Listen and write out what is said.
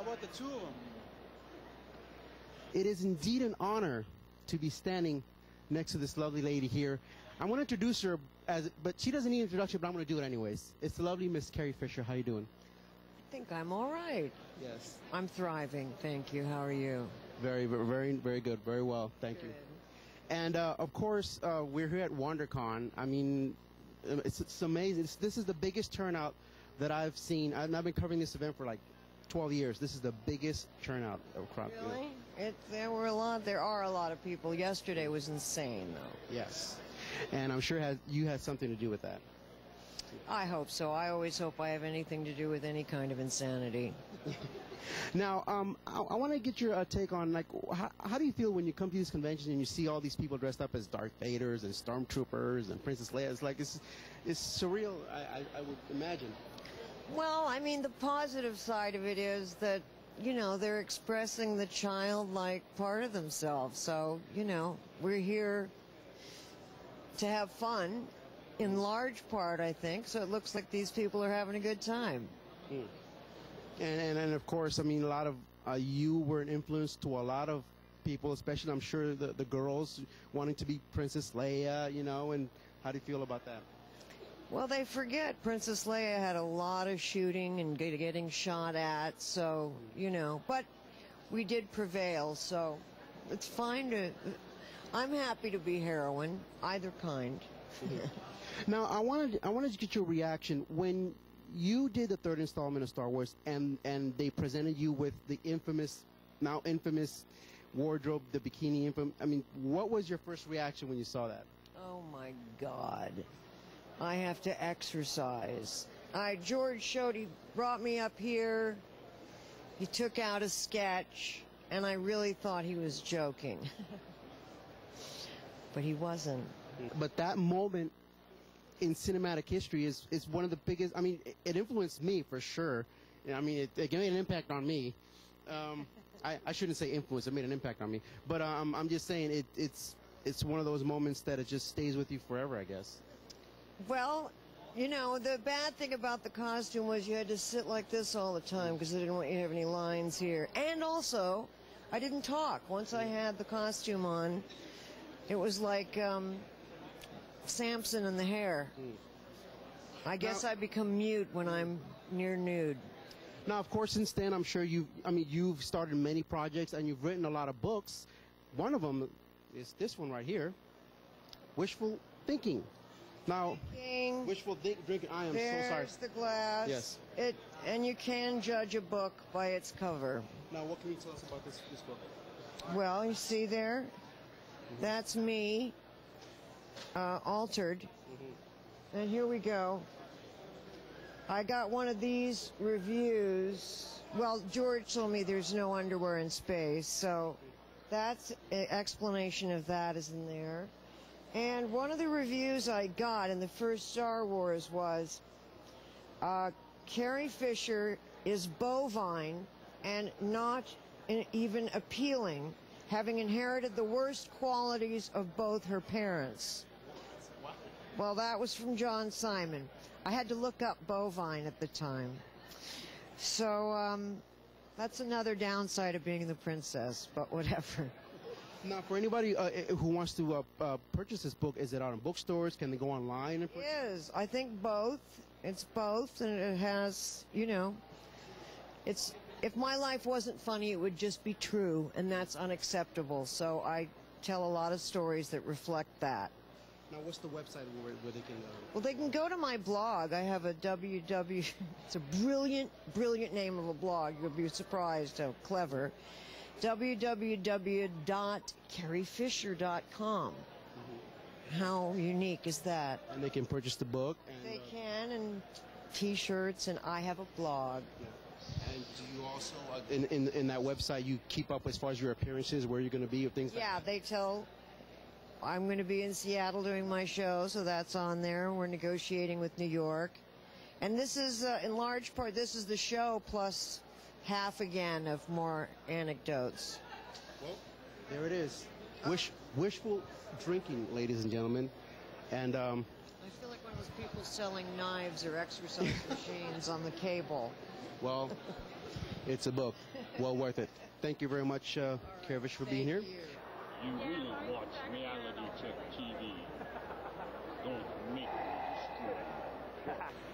about the two of them? It is indeed an honor to be standing next to this lovely lady here. I want to introduce her, but she doesn't need an introduction, but I'm going to do it anyways. It's the lovely Miss Carrie Fisher. How you doing? I think I'm all right. Yes. I'm thriving, thank you. How are you? Very, very, very good. Very well, thank you. And of course, we're here at WonderCon. I mean, it's amazing. This is the biggest turnout that I've seen. I've been covering this event for like 12 years. This is the biggest turnout of crowd. Really? There are a lot of people. Yesterday was insane, though. Yes. And I'm sure you had something to do with that. I hope so. I always hope I have anything to do with any kind of insanity. Now, I want to get your take on, like, how do you feel when you come to these conventions and you see all these people dressed up as Darth Vaders and Stormtroopers and Princess Leia? It's like, it's surreal, I would imagine. Well, I mean, the positive side of it is that, you know, they're expressing the childlike part of themselves. So, you know, we're here to have fun, in large part, I think. So it looks like these people are having a good time. Mm. And of course, I mean, a lot of you were an influence to a lot of people, especially, I'm sure, the girls wanting to be Princess Leia, you know, and how do you feel about that? Well, they forget Princess Leia had a lot of shooting and getting shot at, so, you know, but we did prevail, so it's fine to... I'm happy to be heroine, either kind. Now, I wanted to get your reaction when you did the third installment of Star Wars, and they presented you with the now infamous wardrobe, the bikini. I mean, what was your first reaction when you saw that? Oh my God, I have to exercise. George he brought me up here. He took out a sketch, and I really thought he was joking, but he wasn't. But that moment in cinematic history is one of the biggest. I mean, it influenced me for sure. I mean, it made an impact on me. I shouldn't say influence. It made an impact on me. But I'm just saying it's one of those moments that it just stays with you forever, I guess. Well, you know, the bad thing about the costume was you had to sit like this all the time because they didn't want you to have any lines here. And also, I didn't talk. Once I had the costume on, it was like Samson and the hair. I guess I become mute when I'm near nude. Now, of course, since then, I'm sure you've started many projects and you've written a lot of books. One of them is this one right here, Wishful Thinking. Now, Wishful Drinking. I am so sorry. There's the glass. Yes. And you can judge a book by its cover. Now, what can you tell us about this book? Well, you see there, that's me, altered. And here we go. I got one of these reviews. Well, George told me there's no underwear in space, so that's an explanation of that is in there. And one of the reviews I got in the first Star Wars was, Carrie Fisher is bovine and not even appealing, having inherited the worst qualities of both her parents. Well, that was from John Simon. I had to look up bovine at the time. So, that's another downside of being the princess, but whatever. Now, for anybody who wants to purchase this book, is it out in bookstores? Can they go online and purchase it? It is. I think both. It's both, and it has, you know, if my life wasn't funny, it would just be true, and that's unacceptable. So I tell a lot of stories that reflect that. Now, what's the website where they can go? Well, they can go to my blog. I have a it's a brilliant, brilliant name of a blog. You'll be surprised how clever. www.carriefisher.com. How unique is that? And they can purchase the book. And, they can, and T-shirts, and I have a blog. Yeah. And do you also, in that website, you keep up as far as your appearances, where you're going to be, or things like that? Yeah, they tell... I'm going to be in Seattle doing my show, so that's on there. We're negotiating with New York. And this is, in large part, this is the show plus half again of more anecdotes. Well, there it is. Wishful drinking, ladies and gentlemen. And I feel like one of those people selling knives or exercise machines on the cable. Well, it's a book. Well worth it. Thank you very much, Carrie, for being here. You really watch Reality Check TV. Don't make me destroy you.